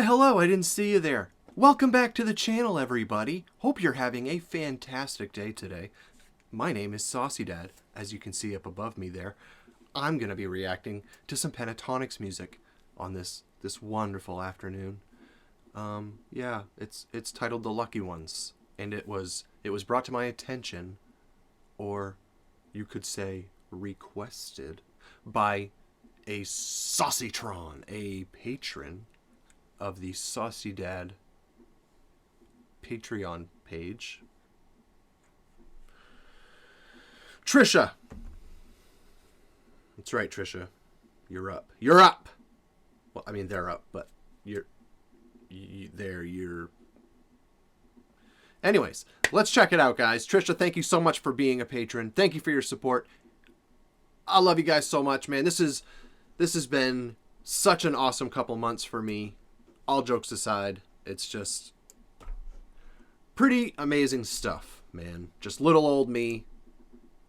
Why, hello, I didn't see you there. Welcome back to the channel, everybody. Hope you're having a fantastic day today. My name is Saucey Dad, as you can see up above me there. I'm going to be reacting to some Pentatonix music on this wonderful afternoon. Yeah, it's titled The Lucky Ones, and it was brought to my attention, or you could say requested, by a Sauceytron, a patron of the Saucey Dad Patreon page. Trisha. That's right, Trisha. You're up. You're up. Well, I mean, they're up, but you're... Anyways, let's check it out, guys. Trisha, thank you so much for being a patron. Thank you for your support. I love you guys so much, man. This has been such an awesome couple months for me. All jokes aside, it's just pretty amazing stuff, man. Just little old me.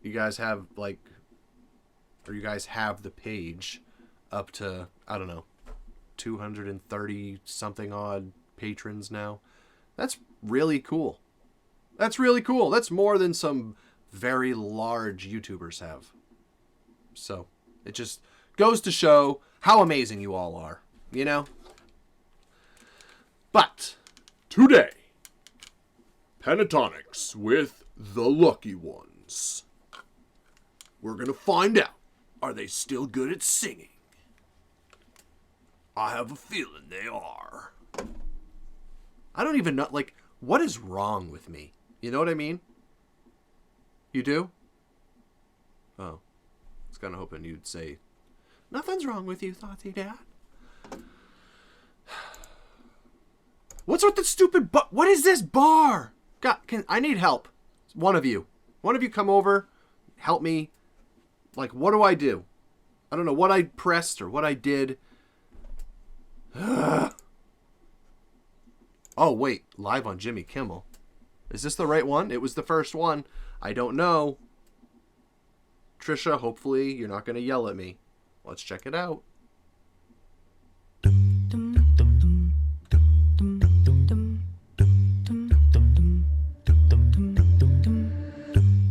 You guys have you guys have the page up to, I don't know, 230 something odd patrons now. That's really cool. That's really cool. That's more than some very large YouTubers have. So it just goes to show how amazing you all are, you know? But today, Pentatonix with The Lucky Ones. We're going to find out, are they still good at singing? I have a feeling they are. I don't even know, what is wrong with me? You know what I mean? You do? Oh. I was kind of hoping you'd say, nothing's wrong with you, Saucey Dad. What's with the stupid what is this bar? God, I need help. One of you come over, help me. What do I do? I don't know what I pressed or what I did. Oh, wait. Live on Jimmy Kimmel. Is this the right one? It was the first one. I don't know. Trisha, hopefully you're not going to yell at me. Let's check it out.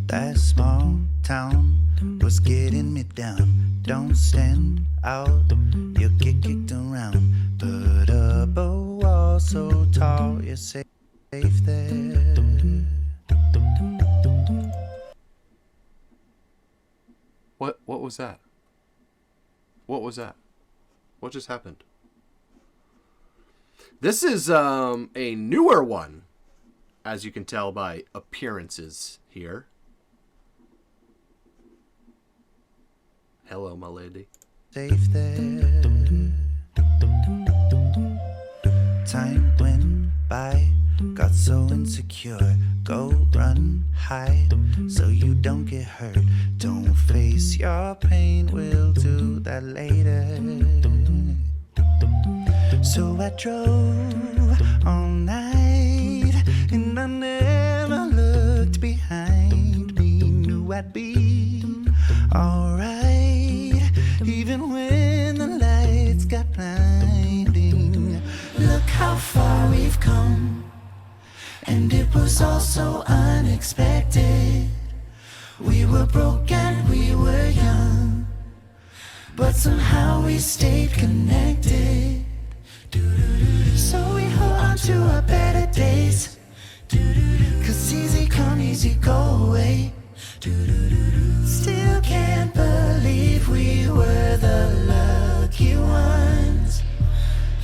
That small town was getting me down. Don't stand out, you'll get kicked around. Put up a wall so tall, you're safe there. What was that? What was that? What just happened? This is a newer one, as you can tell by appearances here. Hello, my lady. Safe there. Time went by, got so insecure. Go run, hide, so you don't get hurt. Don't face your pain, we'll do that later. So I drove all night, and I never looked behind me. Knew I'd be alright, even when the lights got blinding. Look how far we've come, and it was all so unexpected. We were broke and we were young, but somehow we stayed connected. So we hold on to our better days, 'cause easy come, easy go away. Still can't believe we were the lucky ones.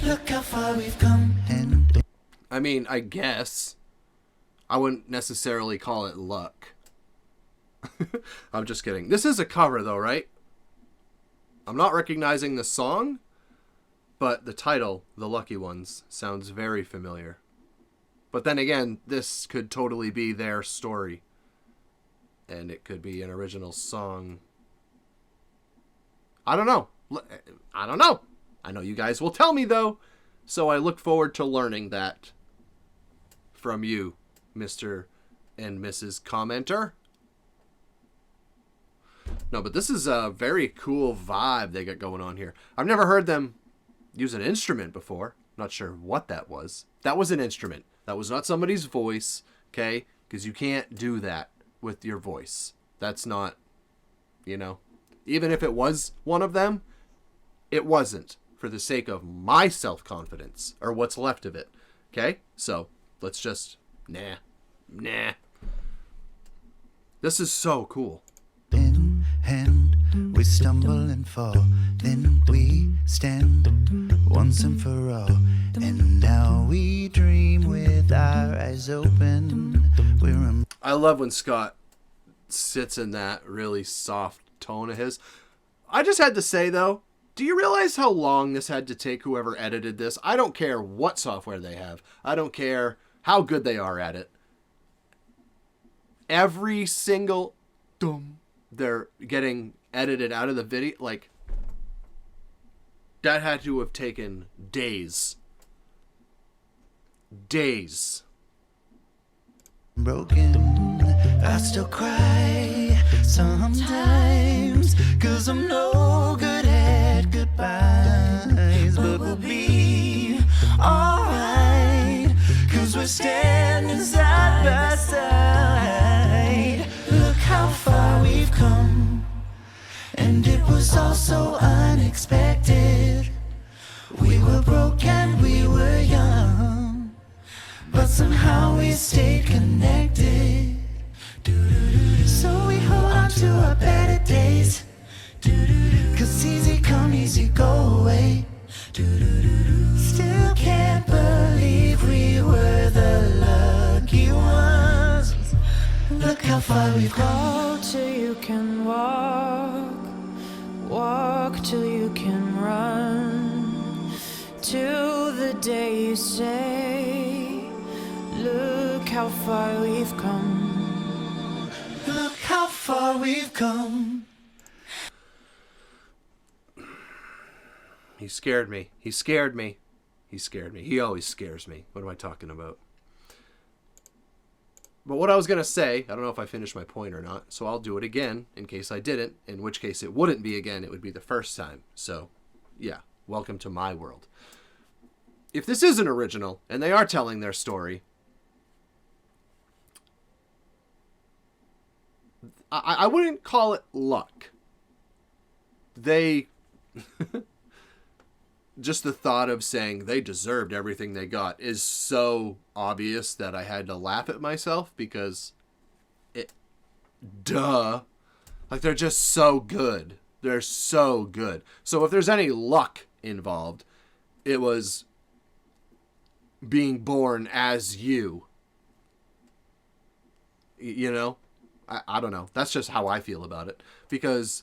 Look how far we've come. And I mean, I guess I wouldn't necessarily call it luck. I'm just kidding. This is a cover though, right? I'm not recognizing the song, but the title, The Lucky Ones, sounds very familiar. But then again, this could totally be their story. And it could be an original song. I don't know. I don't know. I know you guys will tell me, though. So I look forward to learning that from you, Mr. and Mrs. Commenter. No, but this is a very cool vibe they got going on here. I've never heard them use an instrument before. Not sure what that was. That was an instrument. That was not somebody's voice, okay? Because you can't do that with your voice. That's not, even if it was one of them, it wasn't for the sake of my self-confidence or what's left of it, okay? So let's just, nah. This is so cool. In hand, we stumble and fall, then we stand once and for all. And now we dream with our eyes open. I love when Scott sits in that really soft tone of his. I just had to say, though, do you realize how long this had to take whoever edited this? I don't care what software they have. I don't care how good they are at it. Every single they're getting edited out of the video, like, that had to have taken days. Broken, I still cry sometimes, 'cause I'm no good at goodbyes. But we'll be alright, 'cause we're standing side by side. Look how far we've come, and it was all so unexpected. We were broke and we were young, but somehow we stayed connected. So we hold on to our better days, 'cause easy come, easy go away. Still can't believe we were the lucky ones. Look how far we've come. Till you can walk till you can run, till the day you say, look how far we've come. Look how far we've come. He scared me. He always scares me. What am I talking about? But what I was going to say, I don't know if I finished my point or not, so I'll do it again in case I didn't, in which case it wouldn't be again, it would be the first time. So, yeah, welcome to my world. If this is an original, and they are telling their story, I wouldn't call it luck. They... Just the thought of saying they deserved everything they got is so obvious that I had to laugh at myself because like they're just so good. They're so good. So if there's any luck involved, it was being born as you. You know? I don't know. That's just how I feel about it. Because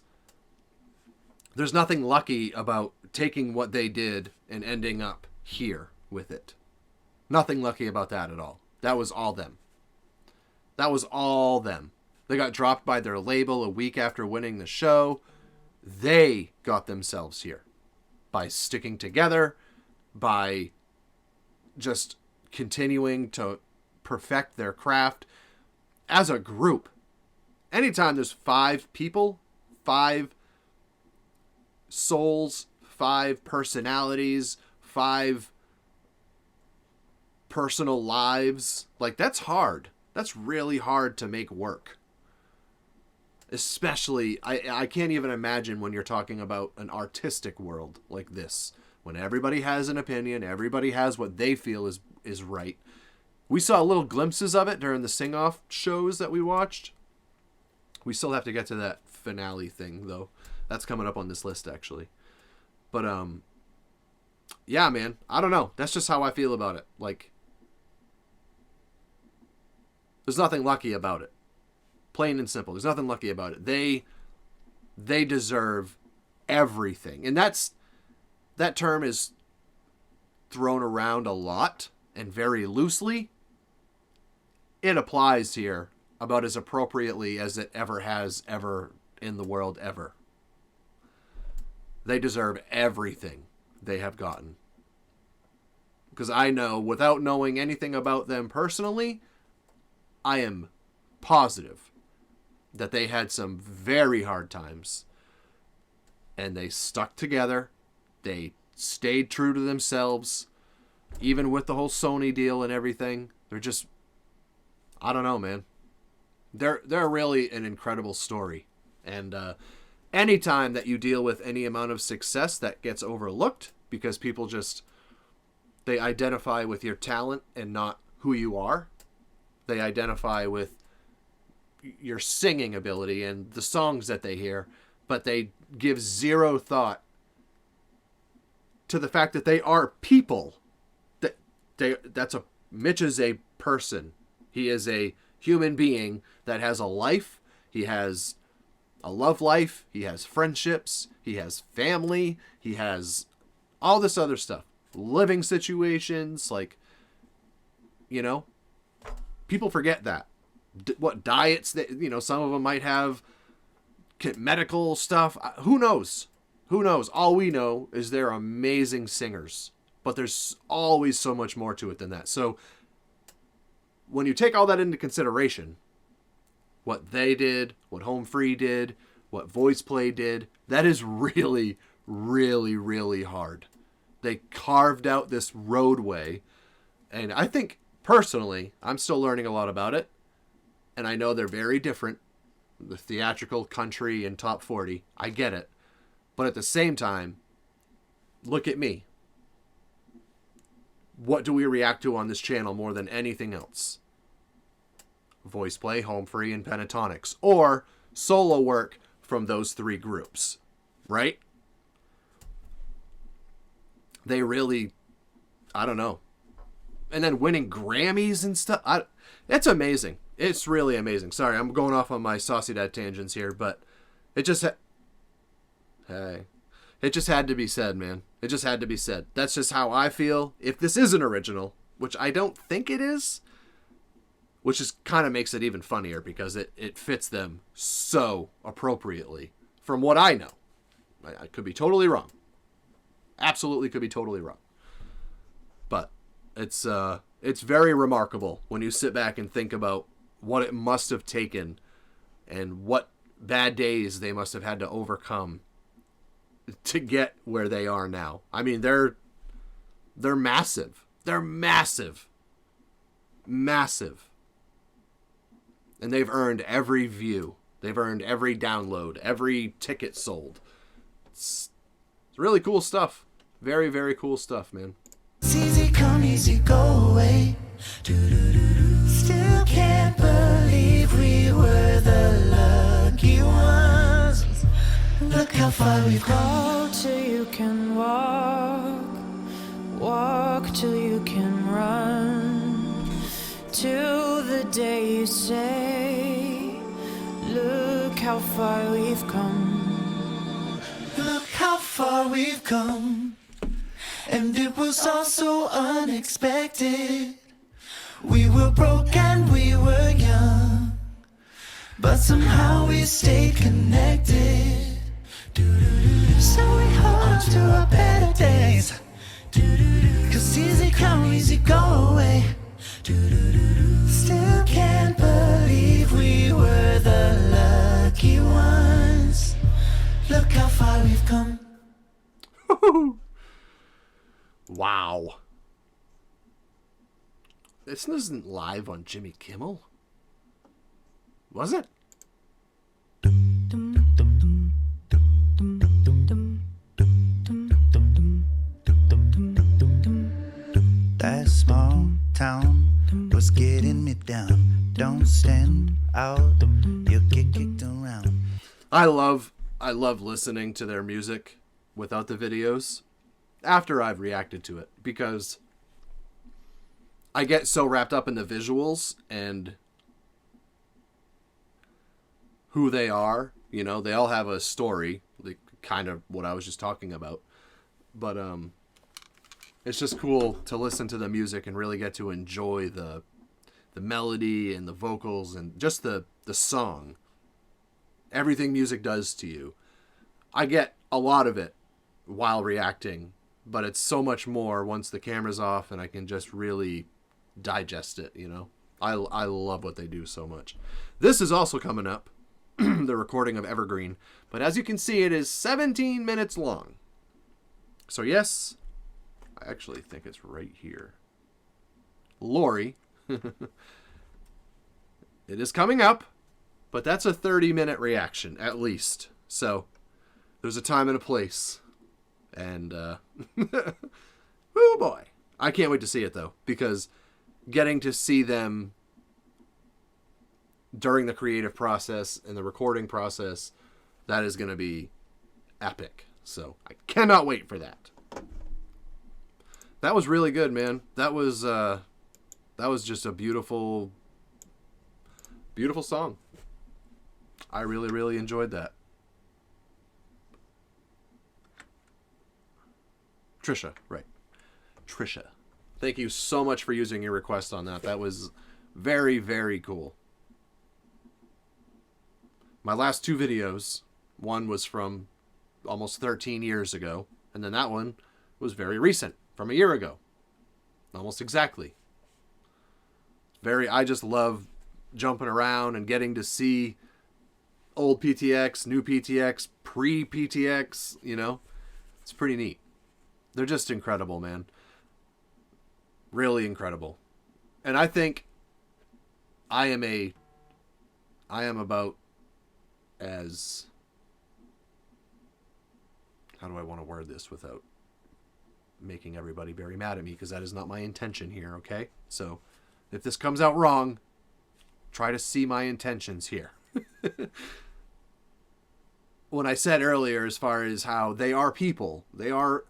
there's nothing lucky about taking what they did and ending up here with it. Nothing lucky about that at all. That was all them. They got dropped by their label a week after winning the show. They got themselves here by sticking together, by just continuing to perfect their craft as a group. Anytime there's 5 people, 5 souls, 5 personalities, 5 personal lives, like that's hard. That's really hard to make work. Especially, I can't even imagine when you're talking about an artistic world like this, when everybody has an opinion, everybody has what they feel is right. We saw little glimpses of it during the sing-off shows that we watched. We still have to get to that finale thing, though. That's coming up on this list, actually. But, yeah, man, I don't know. That's just how I feel about it. Like, there's nothing lucky about it. Plain and simple. There's nothing lucky about it. They deserve everything. And that term is thrown around a lot and very loosely. It applies here about as appropriately as it ever has ever in the world ever. They deserve everything they have gotten. Because I know, without knowing anything about them personally, I am positive that they had some very hard times. And they stuck together. They stayed true to themselves. even with the whole Sony deal and everything, they're just, I don't know, man. They're really an incredible story. And anytime that you deal with any amount of success that gets overlooked because people just, they identify with your talent and not who you are. They identify with your singing ability and the songs that they hear, but they give zero thought to the fact that they are people. Mitch is a person. He is a human being that has a life. He has a love life. He has friendships. He has family. He has all this other stuff. Living situations, like, you know, people forget that. What diets that, you know, some of them might have medical stuff. Who knows? Who knows? All we know is they're amazing singers, but there's always so much more to it than that. So when you take all that into consideration, what they did, what Home Free did, what Voice Play did, that is really, really, really hard. They carved out this roadway, and I think personally, I'm still learning a lot about it, and I know they're very different. The theatrical, country, and top 40, I get it. But at the same time, look at me. What do we react to on this channel more than anything else? Voice Play, Home Free, and Pentatonix. Or solo work from those three groups. Right? They really, I don't know. And then winning Grammys and stuff. It's amazing. It's really amazing. Sorry, I'm going off on my Saucy Dad tangents here, but it just... It just had to be said, man. It just had to be said. That's just how I feel. If this is an original, which I don't think it is, which is kind of makes it even funnier because it fits them so appropriately from what I know. I could be totally wrong. Absolutely could be totally wrong. But it's very remarkable when you sit back and think about what it must have taken and what bad days they must have had to overcome to get where they are now. I mean, they're massive. They're massive. Massive. And they've earned every view. They've earned every download, every ticket sold. It's really cool stuff. Very, very cool stuff, man. It's easy come, easy go away. Still can't believe we were the lucky ones. Look how far we've come. Crawl till you can walk, walk till you can run, till the day you say, look how far we've come. Look how far we've come. And it was all so unexpected. We were broke and we were young, but somehow we stayed connected. So we hold on to our better days. Cause easy come, easy go away. Still can't believe we were the lucky ones. Look how far we've come. Wow. This isn't live on Jimmy Kimmel. Was it? That small town was getting me down. Don't stand out, you'll get kicked around. I love listening to their music without the videos after I've reacted to it, because I get so wrapped up in the visuals and who they are. You know, they all have a story, like kind of what I was just talking about. But it's just cool to listen to the music and really get to enjoy the melody and the vocals and just the song. Everything music does to you. I get a lot of it while reacting, but it's so much more once the camera's off and I can just really digest it, you know? I love what they do so much. This is also coming up, the recording of Evergreen, but as you can see, it is 17 minutes long. So yes, I actually think it's right here. Lori. It is coming up, but that's a 30-minute reaction, at least. So, there's a time and a place. And, oh boy. I can't wait to see it, though, because getting to see them during the creative process and the recording process, that is going to be epic. So, I cannot wait for that. That was really good, man. That was just a beautiful, beautiful song. I really, really enjoyed that. Trisha, right. Trisha. Thank you so much for using your request on that. That was very, very cool. My last two videos, one was from almost 13 years ago, and then that one was very recent, from a year ago. Almost exactly. I just love jumping around and getting to see old PTX, new PTX, pre-PTX, you know. It's pretty neat. They're just incredible, man. Really incredible. And I think I am about as, how do I want to word this without making everybody very mad at me, because that is not my intention here, okay? So if this comes out wrong, try to see my intentions here. When I said earlier, as far as how they are people,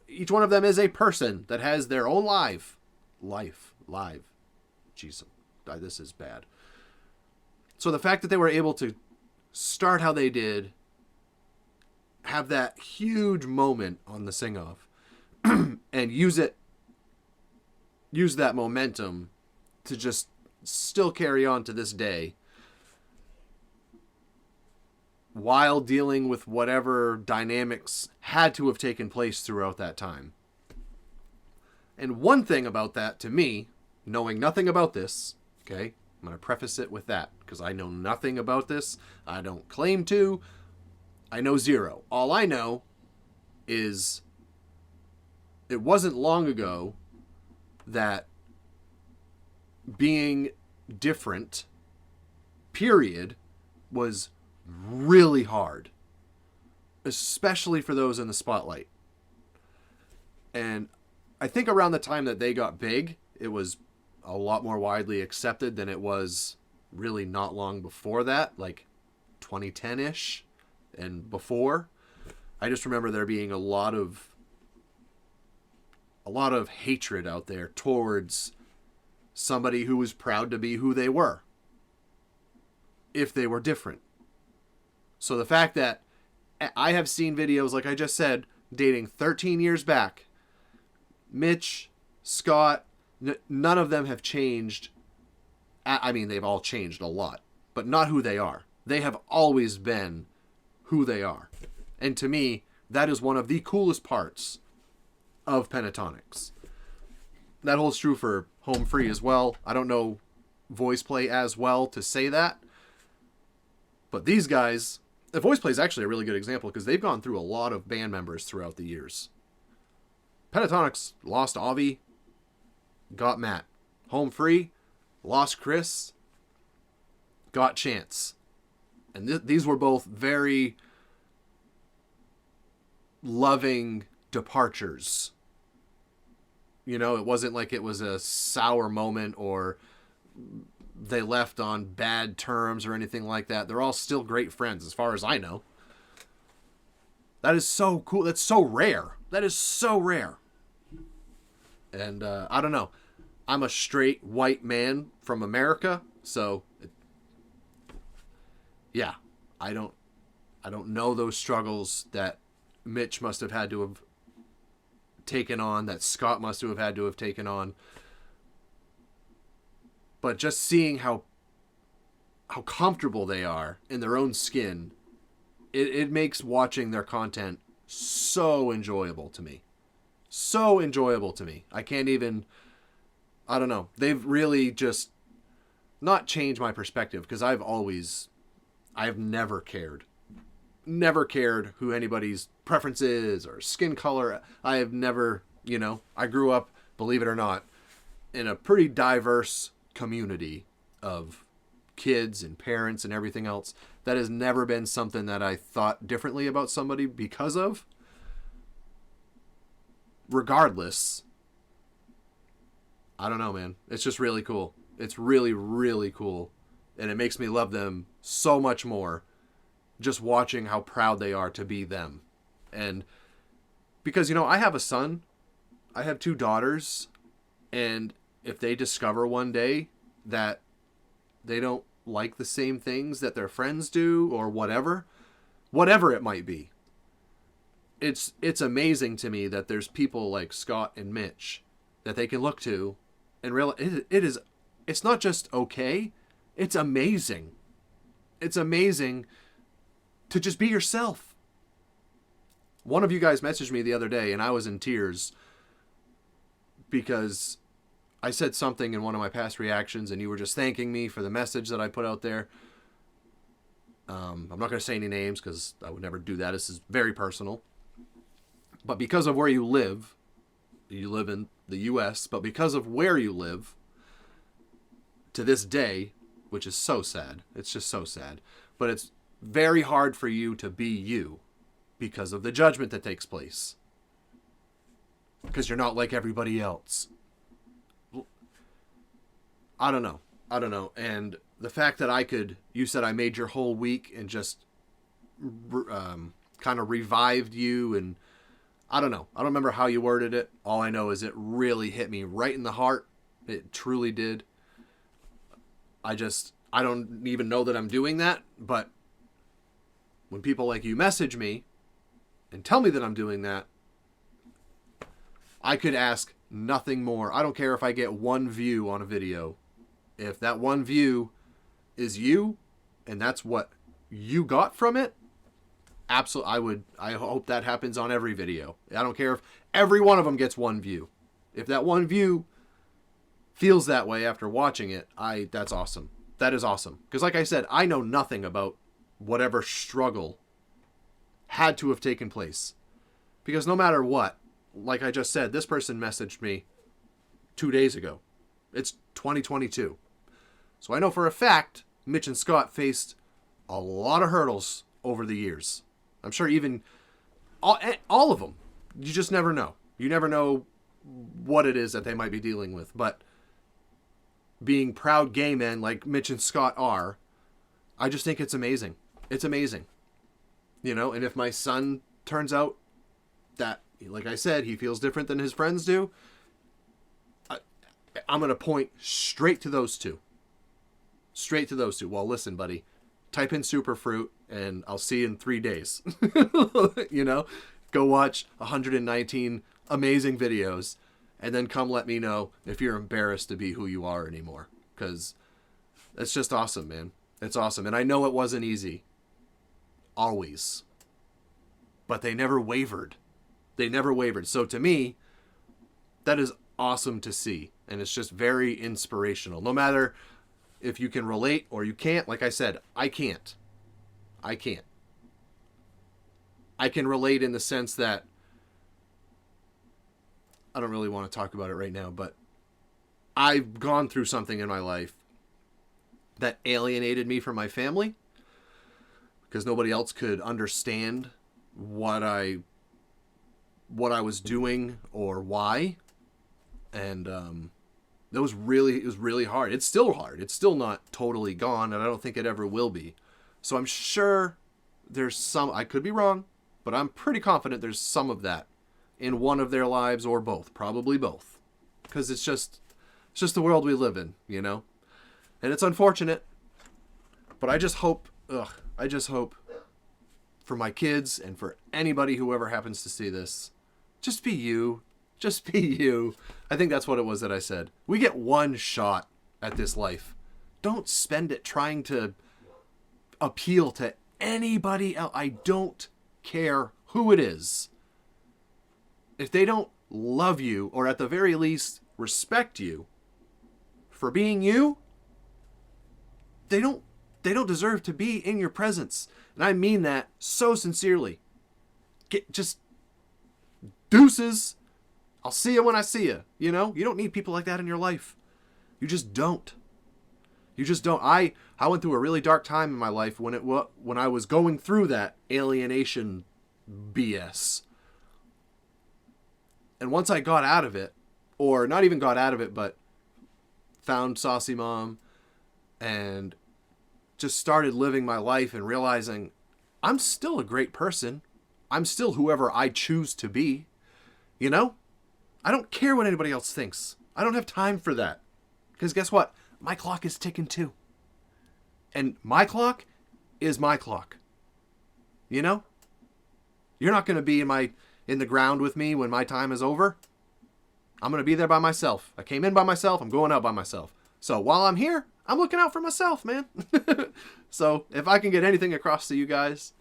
each one of them is a person that has their own life. Jeez, this is bad. So the fact that they were able to start how they did, have that huge moment on the sing-off, and use that momentum to just still carry on to this day, while dealing with whatever dynamics had to have taken place throughout that time. And one thing about that, to me, knowing nothing about this, okay, I'm going to preface it with that, because I know nothing about this. I don't claim to. I know zero. All I know is it wasn't long ago that being different, period, was really hard, especially for those in the spotlight. And I think around the time that they got big, it was a lot more widely accepted than it was really not long before that, like 2010-ish and before. I just remember there being a lot of hatred out there towards somebody who was proud to be who they were, if they were different. So the fact that I have seen videos, like I just said, dating 13 years back, Mitch, Scott, none of them have changed. I mean, they've all changed a lot, but not who they are. They have always been who they are. And to me, that is one of the coolest parts of Pentatonix. That holds true for Home Free as well. I don't know Voice Play as well to say that. But these guys, the Voice Play is actually a really good example, because they've gone through a lot of band members throughout the years. Pentatonix lost Avi, got Matt. Home Free lost Chris, got Chance. And these were both very loving departures. You know, it wasn't like it was a sour moment or they left on bad terms or anything like that. They're all still great friends, as far as I know. That is so cool. That's so rare. That is so rare. And I don't know. I'm a straight white man from America, so yeah, I don't know those struggles that Mitch must have had to have taken on, that Scott must have had to have taken on. But just seeing how comfortable they are in their own skin, it makes watching their content so enjoyable to me. So enjoyable to me. I can't even, I don't know. They've really just not changed my perspective, because I've never cared. Never cared who anybody's preference is or skin color. I have never You know, I grew up, believe it or not, in a pretty diverse community of kids and parents and everything else. That has never been something that I thought differently about somebody because of. Regardless, I don't know, man. It's just really cool. It's really, really cool. And it makes me love them so much more just watching how proud they are to be them. And because, you know, I have a son, I have 2 daughters, and if they discover one day that they don't like the same things that their friends do or whatever it might be, it's amazing to me that there's people like Scott and Mitch that they can look to and realize it's not just okay, it's amazing. It's amazing to just be yourself. One of you guys messaged me the other day and I was in tears because I said something in one of my past reactions and you were just thanking me for the message that I put out there. I'm not going to say any names because I would never do that. This is very personal. But because of where you live in the U.S., but because of where you live, to this day, which is so sad, it's just so sad, but it's very hard for you to be you because of the judgment that takes place. Because you're not like everybody else. I don't know. And the fact that you said I made your whole week and just kind of revived you, and I don't know. I don't remember how you worded it. All I know is it really hit me right in the heart. It truly did. I don't even know that I'm doing that, but when people like you message me and tell me that I'm doing that, I could ask nothing more. I don't care if I get 1 view on a video. If that 1 view is you and that's what you got from it, absolutely, I hope that happens on every video. I don't care if every one of them gets 1 view. If that 1 view feels that way after watching it, that's awesome. That is awesome. Because like I said, I know nothing about whatever struggle had to have taken place. Because no matter what, like I just said, this person messaged me 2 days ago. It's 2022. So I know for a fact Mitch and Scott faced a lot of hurdles over the years. I'm sure even all of them. You just never know. You never know what it is that they might be dealing with. But being proud gay men like Mitch and Scott are, I just think it's amazing. It's amazing. You know, and if my son turns out that, like I said, he feels different than his friends do, I'm going to point straight to those two. Straight to those two. Well, listen, buddy, type in superfruit and I'll see you in 3 days. You know, go watch 119 amazing videos and then come let me know if you're embarrassed to be who you are anymore. Because it's just awesome, man. It's awesome. And I know it wasn't easy. Always. But they never wavered. They never wavered. So to me, that is awesome to see. And it's just very inspirational. No matter if you can relate or you can't. Like I said, I can't. I can relate in the sense that I don't really want to talk about it right now, but I've gone through something in my life that alienated me from my family because nobody else could understand what I was doing or why. And it was really hard. It's still hard. It's still not totally gone, and I don't think it ever will be. So I'm sure there's some, I could be wrong, but I'm pretty confident there's some of that in one of their lives or both, probably both. Because it's just the world we live in, you know? And it's unfortunate, but I just hope for my kids and for anybody who ever happens to see this, just be you. Just be you. I think that's what it was that I said. We get 1 shot at this life. Don't spend it trying to appeal to anybody else. I don't care who it is. If they don't love you, or at the very least respect you for being you, they don't deserve to be in your presence. And I mean that so sincerely. Just deuces. I'll see you when I see you. You know, you don't need people like that in your life. You just don't. You just don't. I went through a really dark time in my life when I was going through that alienation BS. And once I got out of it, or not even got out of it, but found Saucey Mom and just started living my life and realizing I'm still a great person. I'm still whoever I choose to be. You know? I don't care what anybody else thinks. I don't have time for that. Because guess what? My clock is ticking too. And my clock is my clock. You know? You're not going to be in the ground with me when my time is over. I'm going to be there by myself. I came in by myself. I'm going out by myself. So while I'm here, I'm looking out for myself, man. So if I can get anything across to you guys,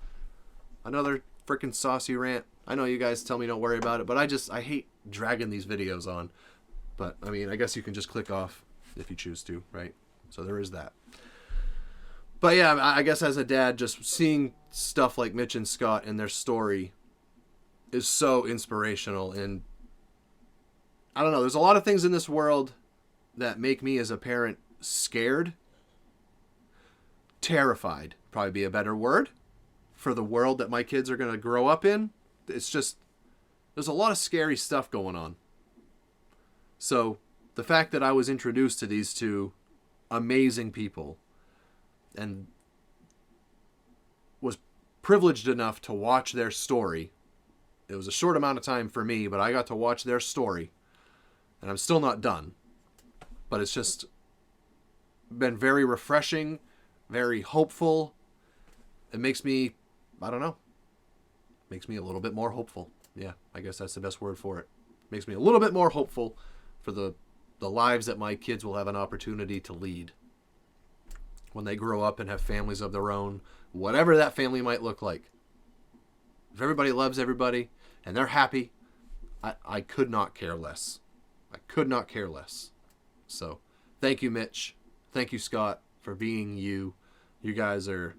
another freaking saucy rant. I know you guys tell me don't worry about it, but I hate dragging these videos on. But, I mean, I guess you can just click off if you choose to, right? So there is that. But yeah, I guess as a dad, just seeing stuff like Mitch and Scott and their story is so inspirational. And I don't know, there's a lot of things in this world that make me as a parent scared. Terrified, probably be a better word, for the world that my kids are going to grow up in. It's just, there's a lot of scary stuff going on. So the fact that I was introduced to these two amazing people and was privileged enough to watch their story. It was a short amount of time for me, but I got to watch their story. And I'm still not done. But it's just been very refreshing, very hopeful. It makes me, I don't know, makes me a little bit more hopeful. Yeah, I guess that's the best word for it. Makes me a little bit more hopeful for the lives that my kids will have an opportunity to lead when they grow up and have families of their own, whatever that family might look like. If everybody loves everybody and they're happy, I could not care less. I could not care less. So thank you, Mitch. Thank you, Scott, for being you. You guys are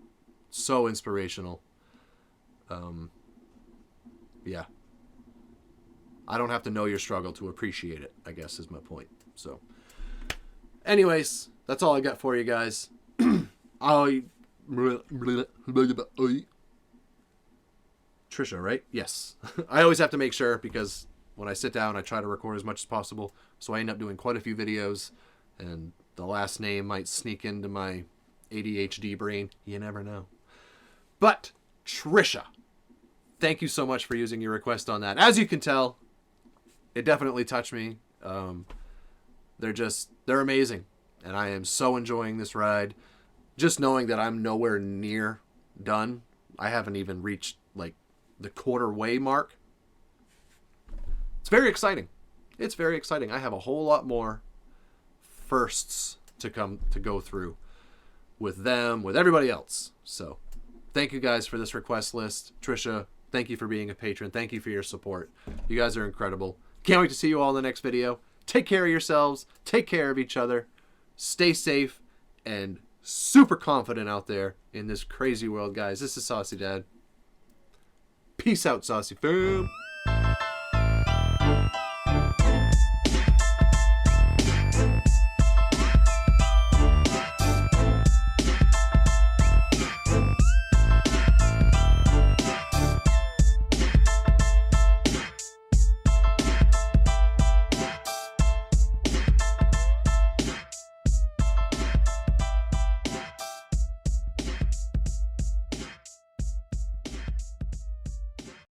so inspirational. Yeah. I don't have to know your struggle to appreciate it, I guess is my point. So anyways, that's all I got for you guys. Trisha, right? Yes. I always have to make sure because when I sit down, I try to record as much as possible. So I end up doing quite a few videos and the last name might sneak into my ADHD brain. You never know. But Trisha, thank you so much for using your request on that. As you can tell, it definitely touched me. They're amazing. And I am so enjoying this ride. Just knowing that I'm nowhere near done. I haven't even reached like the quarter way mark. It's very exciting. It's very exciting. I have a whole lot more firsts to go through with them, with everybody else. So thank you guys for this request list. Trisha, thank you for being a patron. Thank you for your support. You guys are incredible. Can't wait to see you all in the next video. Take care of yourselves. Take care of each other. Stay safe and super confident out there in this crazy world, guys. This is Saucy Dad. Peace out, Saucy fam.